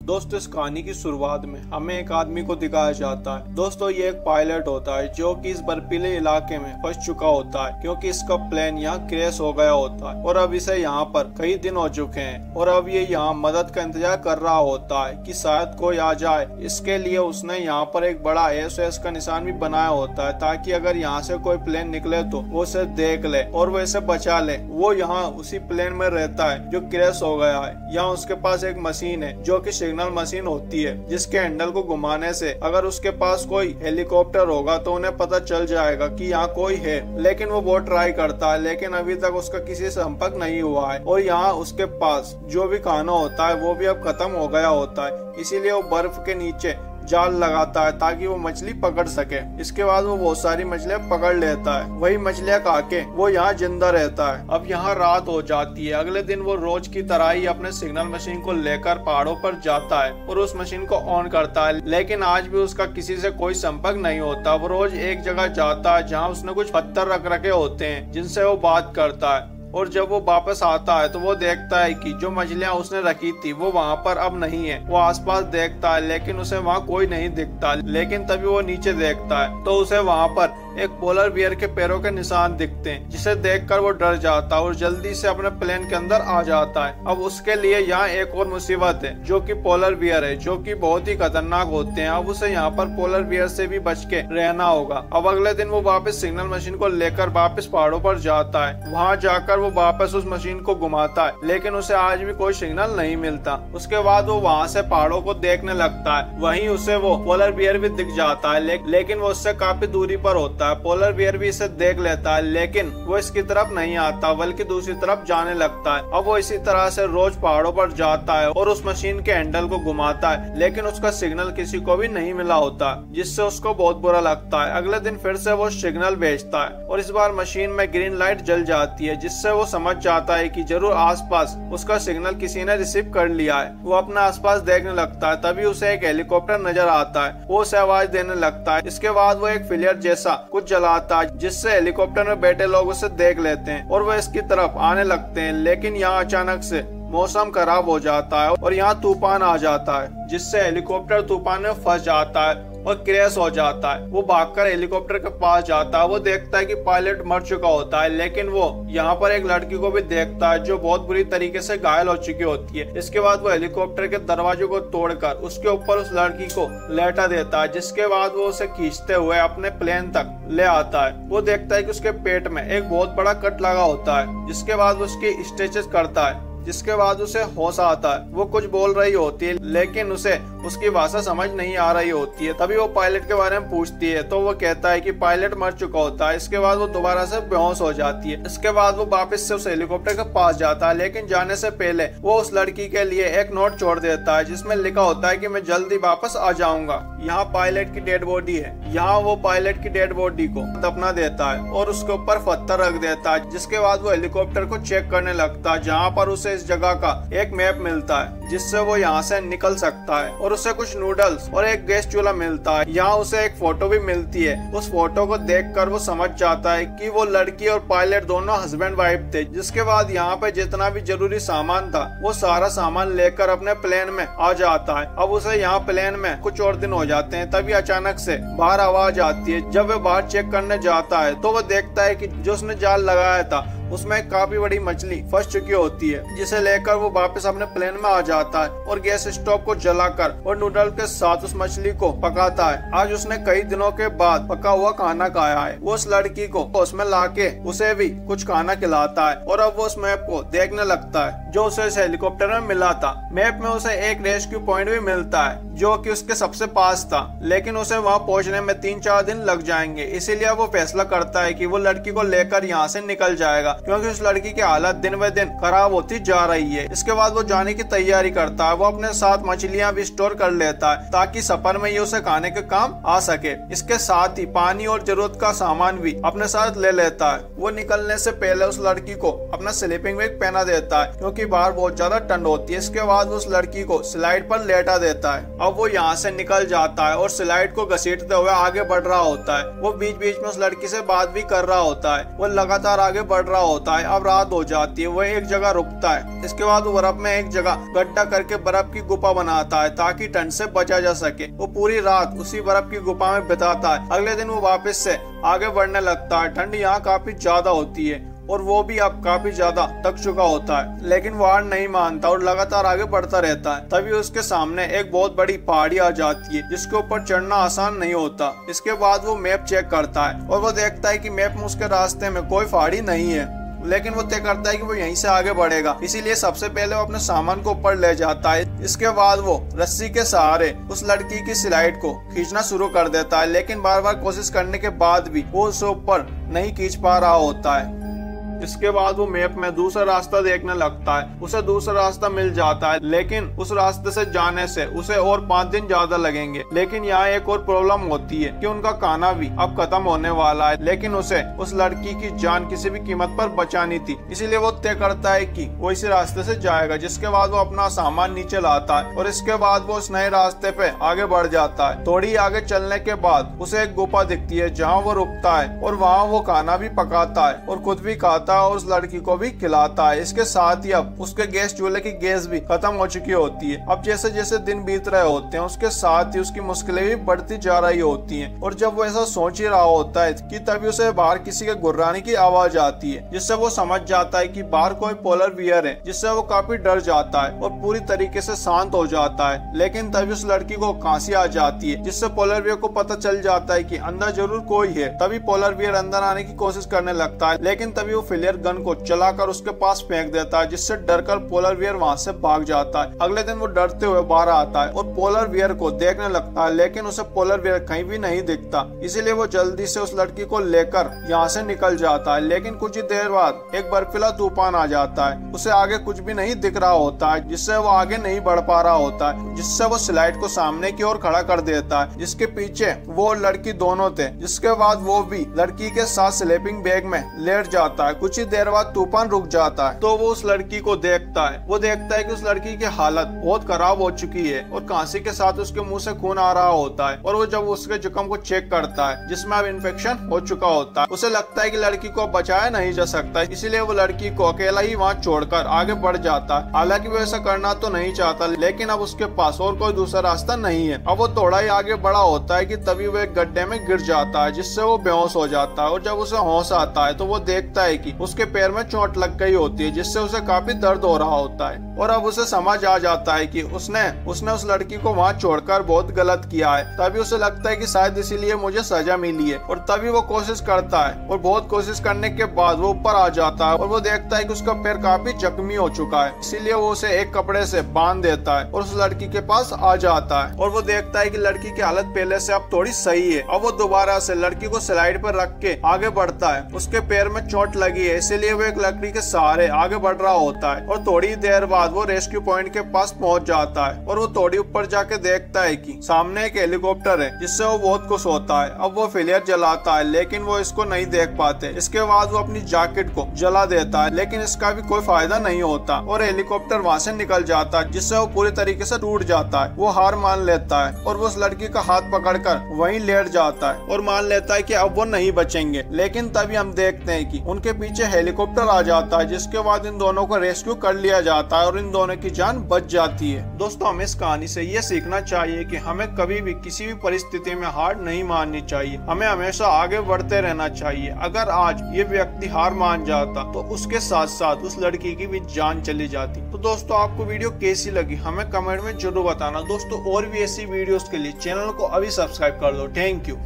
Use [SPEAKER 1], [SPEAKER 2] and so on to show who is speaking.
[SPEAKER 1] दोस्तों, इस कहानी की शुरुआत में हमें एक आदमी को दिखाया जाता है। दोस्तों, ये एक पायलट होता है जो कि इस बर्फीले इलाके में फंस चुका होता है क्योंकि इसका प्लेन यहाँ क्रैश हो गया होता है और अब इसे यहाँ पर कई दिन हो चुके हैं और अब ये यहाँ मदद का इंतजार कर रहा होता है कि शायद कोई आ जाए। इसके लिए उसने यहाँ पर एक बड़ा SOS का निशान भी बनाया होता है ताकि अगर यहाँ से कोई प्लेन निकले तो वो उसे देख ले और वो इसे बचा ले। वो यहाँ उसी प्लेन में रहता है जो क्रैश हो गया है। यहाँ उसके पास एक मशीन है जो कि सिग्नल मशीन होती है जिसके हैंडल को घुमाने से अगर उसके पास कोई हेलीकॉप्टर होगा तो उन्हें पता चल जाएगा कि यहाँ कोई है। लेकिन वो बहुत ट्राई करता है लेकिन अभी तक उसका किसी से संपर्क नहीं हुआ है और यहाँ उसके पास जो भी खाना होता है वो भी अब खत्म हो गया होता है। इसीलिए वो बर्फ के नीचे जाल लगाता है ताकि वो मछली पकड़ सके। इसके बाद वो बहुत सारी मछलियां पकड़ लेता है। वही मछलियां खा के वो यहाँ जिंदा रहता है। अब यहाँ रात हो जाती है। अगले दिन वो रोज की तरह ही अपने सिग्नल मशीन को लेकर पहाड़ों पर जाता है और उस मशीन को ऑन करता है। लेकिन आज भी उसका किसी से कोई संपर्क नहीं होता। वो रोज एक जगह जाता है जहाँ उसने कुछ पत्थर रख रखे होते हैं जिनसे वो बात करता है और जब वो वापस आता है तो वो देखता है कि जो मछलियां उसने रखी थी वो वहाँ पर अब नहीं है। वो आसपास देखता है लेकिन उसे वहाँ कोई नहीं दिखता। लेकिन तभी वो नीचे देखता है तो उसे वहाँ पर एक पोलर बियर के पैरों के निशान दिखते हैं जिसे देखकर वो डर जाता है और जल्दी से अपने प्लेन के अंदर आ जाता है। अब उसके लिए यहाँ एक और मुसीबत है जो कि पोलर बियर है जो कि बहुत ही खतरनाक होते हैं। अब उसे यहाँ पर पोलर बियर से भी बच के रहना होगा। अब अगले दिन वो वापस सिग्नल मशीन को लेकर वापस पहाड़ों पर जाता है। वहाँ जाकर वो वापस उस मशीन को घुमाता है लेकिन उसे आज भी कोई सिग्नल नहीं मिलता। उसके बाद वो वहाँ से पहाड़ों को देखने लगता है। वहीं उसे वो पोलर बियर भी दिख जाता है लेकिन वो उससे काफी दूरी पर होता है। पोलर बियर भी इसे देख लेता है लेकिन वो इसकी तरफ नहीं आता बल्कि दूसरी तरफ जाने लगता है। अब वो इसी तरह से रोज पहाड़ों पर जाता है और उस मशीन के हैंडल को घुमाता है लेकिन उसका सिग्नल किसी को भी नहीं मिला होता जिससे उसको बहुत बुरा लगता है। अगले दिन फिर से वो सिग्नल भेजता है और इस बार मशीन में ग्रीन लाइट जल जाती है जिससे वो समझ जाता है कि जरूर आसपास उसका सिग्नल किसी ने रिसीव कर लिया है। वो अपने आसपास देखने लगता है। तभी उसे एक हेलीकॉप्टर नजर आता है। वो उसे आवाज देने लगता है। इसके बाद वो एक फ्लेयर जैसा कुछ जलाता है जिससे हेलीकॉप्टर में बैठे लोग उसे देख लेते हैं और वो इसकी तरफ आने लगते हैं। लेकिन यहाँ अचानक से मौसम खराब हो जाता है और यहाँ तूफान आ जाता है जिससे हेलीकॉप्टर तूफान में फंस जाता है और क्रैश हो जाता है। वो भागकर हेलीकॉप्टर के पास जाता है। वो देखता है कि पायलट मर चुका होता है लेकिन वो यहाँ पर एक लड़की को भी देखता है जो बहुत बुरी तरीके से घायल हो चुकी होती है। इसके बाद वो हेलीकॉप्टर के दरवाजे को तोड़कर उसके ऊपर उस लड़की को लेटा देता है जिसके बाद वो उसे खींचते हुए अपने प्लेन तक ले आता है। वो देखता है कि उसके पेट में एक बहुत बड़ा कट लगा होता है जिसके बाद वो उसकी स्ट्रेचेस करता है। जिसके बाद उसे होश आता है। वो कुछ बोल रही होती है लेकिन उसे उसकी भाषा समझ नहीं आ रही होती है। तभी वो पायलट के बारे में पूछती है तो वो कहता है कि पायलट मर चुका होता है। इसके बाद वो दोबारा से बेहोश हो जाती है। इसके बाद वो वापस से उस हेलीकॉप्टर के पास जाता है लेकिन जाने से पहले वो उस लड़की के लिए एक नोट छोड़ देता है जिसमें लिखा होता है कि मैं जल्दी वापस आ जाऊंगा। यहाँ पायलट की डेड बॉडी है। यहाँ वो पायलट की डेड बॉडी को दफना देता है और उसके ऊपर पत्थर रख देता है। जिसके बाद वो हेलीकॉप्टर को चेक करने लगता है जहाँ पर उसे इस जगह का एक मैप मिलता है जिससे वो यहाँ से निकल सकता है और उसे कुछ नूडल्स और एक गैस चूल्हा मिलता है। यहाँ उसे एक फोटो भी मिलती है। उस फोटो को देखकर वो समझ जाता है कि वो लड़की और पायलट दोनों हस्बैंड वाइफ थे। जिसके बाद यहाँ पे जितना भी जरूरी सामान था वो सारा सामान लेकर अपने प्लेन में आ जाता है। अब उसे यहाँ प्लेन में कुछ और दिन हो जाते हैं। तभी अचानक से बाहर आवाज आती है। जब वो बाहर चेक करने जाता है तो वो देखता है कि जो उसने जाल लगाया था उसमें काफी बड़ी मछली फंस चुकी होती है जिसे लेकर वो वापस अपने प्लेन में आ जाता है और गैस स्टोव को जलाकर और नूडल के साथ उस मछली को पकाता है। आज उसने कई दिनों के बाद पका हुआ खाना खाया है। वो उस लड़की को उसमें लाके उसे भी कुछ खाना खिलाता है और अब वो उस मैप को देखने लगता है जो उसे इस हेलीकॉप्टर में मिला था। मैप में उसे एक रेस्क्यू पॉइंट भी मिलता है जो कि उसके सबसे पास था लेकिन उसे वहाँ पहुँचने में 3-4 दिन लग जाएंगे। इसीलिए वो फैसला करता है कि वो लड़की को लेकर यहाँ से निकल जाएगा क्योंकि उस लड़की की हालत दिन ब दिन खराब होती जा रही है। इसके बाद वो जाने की तैयारी करता है। वो अपने साथ मछलियां भी स्टोर कर लेता है ताकि सफर में ये उसे खाने के काम आ सके। इसके साथ ही पानी और जरूरत का सामान भी अपने साथ ले लेता है। वो निकलने से पहले उस लड़की को अपना स्लीपिंग बैग पहना देता है क्योंकि बाहर बहुत ज्यादा ठंड होती है। इसके बाद उस लड़की को स्लाइड पर लेटा देता है। अब वो यहाँ से निकल जाता है और स्लाइड को घसीटते हुए आगे बढ़ रहा होता है। वो बीच बीच में उस लड़की से बात भी कर रहा होता है। वो लगातार आगे बढ़ रहा होता है। अब रात हो जाती है। वो एक जगह रुकता है। इसके बाद वो बर्फ में एक जगह गड्ढा करके बर्फ की गुफा बनाता है ताकि ठंड से बचा जा सके। वो पूरी रात उसी बर्फ की गुफा में बिताता है। अगले दिन वो वापस से आगे बढ़ने लगता है। ठंड यहाँ काफी ज्यादा होती है और वो भी अब काफी ज्यादा थक चुका होता है, लेकिन वो हार नहीं मानता और लगातार आगे बढ़ता रहता है। तभी उसके सामने एक बहुत बड़ी पहाड़ी आ जाती है जिसके ऊपर चढ़ना आसान नहीं होता। इसके बाद वो मैप चेक करता है और वो देखता है कि मैप में उसके रास्ते में कोई पहाड़ी नहीं है, लेकिन वो तय करता है कि वो यहीं से आगे बढ़ेगा। इसीलिए सबसे पहले वो अपने सामान को ऊपर ले जाता है। इसके बाद वो रस्सी के सहारे उस लड़की की स्लाइड को खींचना शुरू कर देता है, लेकिन बार बार कोशिश करने के बाद भी वो उसे ऊपर नहीं खींच पा रहा होता है। इसके बाद वो मैप में दूसरा रास्ता देखने लगता है। उसे दूसरा रास्ता मिल जाता है, लेकिन उस रास्ते से जाने से उसे और 5 दिन ज्यादा लगेंगे। लेकिन यहाँ एक और प्रॉब्लम होती है कि उनका खाना भी अब खत्म होने वाला है, लेकिन उसे उस लड़की की जान किसी भी कीमत पर बचानी थी। इसीलिए वो तय करता है कि वो इसी रास्ते से जाएगा। जिसके बाद वो अपना सामान नीचे लाता है और इसके बाद वो उस नए रास्ते पे आगे बढ़ जाता है। थोड़ी आगे चलने के बाद उसे एक गुफा दिखती है जहाँ वो रुकता है और वहाँ वो खाना भी पकाता है और खुद भी खाता और उस लड़की को भी खिलाता है। इसके साथ ही अब उसके गैस चूल्हे की गैस भी खत्म हो चुकी होती है। अब जैसे जैसे दिन बीत रहे होते हैं उसके साथ ही उसकी मुश्किलें भी बढ़ती जा रही होती हैं। और जब वो ऐसा सोच ही रहा होता है कि तभी उसे बाहर किसी के गुर्राने की आवाज आती है, जिससे वो समझ जाता है कि बाहर कोई पोलर बियर है, जिससे वो काफी डर जाता है और पूरी तरीके से शांत हो जाता है। लेकिन तभी उस लड़की को खांसी आ जाती है, जिससे पोलर बियर को पता चल जाता है कि अंदर जरूर कोई है। तभी पोलर बियर अंदर आने की कोशिश करने लगता है, लेकिन तभी वो फिलियर गन को चलाकर उसके पास फेंक देता है, जिससे डरकर पोलर बियर वहां से भाग जाता है। अगले दिन वो डरते हुए बाहर आता है और पोलर बियर को देखने लगता है, लेकिन उसे पोलर बियर कहीं भी नहीं दिखता। इसीलिए वो जल्दी से उस लड़की को लेकर यहाँ से निकल जाता है। लेकिन कुछ ही देर बाद एक बर्फीला तूफान आ जाता है। उसे आगे कुछ भी नहीं दिख रहा होता है, जिससे वो आगे नहीं बढ़ पा रहा होता है, जिससे वो स्लाइड को सामने की ओर खड़ा कर देता है, जिसके पीछे वो और लड़की दोनों थे। जिसके बाद वो भी लड़की के साथ स्लीपिंग बैग में लेट जाता है। कुछ ही देर बाद तूफान रुक जाता है तो वो उस लड़की को देखता है। वो देखता है कि उस लड़की की हालत बहुत खराब हो चुकी है और खांसी के साथ उसके मुंह से खून आ रहा होता है। और वो जब उसके जख्म को चेक करता है जिसमें अब इन्फेक्शन हो चुका होता है, उसे लगता है कि लड़की को बचाया नहीं जा सकता, इसीलिए वो लड़की को अकेला ही वहाँ छोड़कर आगे बढ़ जाता है। हालांकि वो ऐसा करना तो नहीं चाहता, लेकिन अब उसके पास और कोई दूसरा रास्ता नहीं है। अब वो थोड़ा ही आगे बढ़ा होता है कि तभी वो एक गड्ढे में गिर जाता है, जिससे वो बेहोश हो जाता है। और जब उसे होश आता है तो वो देखता है कि उसके पैर में चोट लग गई होती है, जिससे उसे काफी दर्द हो रहा होता है। और अब उसे समझ आ जाता है कि उसने उस लड़की को वहाँ छोड़कर बहुत गलत किया है। तभी उसे लगता है कि शायद इसीलिए मुझे सजा मिली है। और तभी वो कोशिश करता है और बहुत कोशिश करने के बाद वो ऊपर आ जाता है और वो देखता है कि उसका पैर काफी जख्मी हो चुका है। इसीलिए वो उसे एक कपड़े से बांध देता है और उस लड़की के पास आ जाता है। और वो देखता है कि लड़की की हालत पहले से अब थोड़ी सही है। अब वो दोबारा से लड़की को स्लाइड पर रख के आगे बढ़ता है। उसके पैर में चोट लगी है, इसीलिए वो एक लकड़ी के सहारे आगे बढ़ रहा होता है। और थोड़ी देर बाद वो रेस्क्यू पॉइंट के पास पहुंच जाता है और वो थोड़ी ऊपर जाके देखता है कि सामने एक हेलीकॉप्टर है, जिससे वो बहुत खुश होता है। अब वो फ्लेयर जलाता है, लेकिन वो इसको नहीं देख पाते। इसके बाद वो अपनी जैकेट को जला देता है, लेकिन इसका भी कोई फायदा नहीं होता और हेलीकॉप्टर वहाँ से निकल जाता है, जिससे वो पूरी तरीके से टूट जाता है। वो हार मान लेता है और वो उस लड़की का हाथ पकड़कर वहीं लेट जाता है और मान लेता है कि अब वो नहीं बचेंगे। लेकिन तभी हम देखते हैं कि उनके पीछे हेलीकॉप्टर आ जाता है, जिसके बाद इन दोनों को रेस्क्यू कर लिया जाता है और इन दोनों की जान बच जाती है। दोस्तों, हमें इस कहानी से ये सीखना चाहिए कि हमें कभी भी किसी भी परिस्थिति में हार नहीं माननी चाहिए। हमें हमेशा आगे बढ़ते रहना चाहिए। अगर आज ये व्यक्ति हार मान जाता तो उसके साथ साथ उस लड़की की भी जान चली जाती। तो दोस्तों, आपको वीडियो कैसी लगी हमें कमेंट में जरूर बताना। दोस्तों, और भी ऐसी वीडियोस के लिए चैनल को अभी सब्सक्राइब कर दो। Thank you.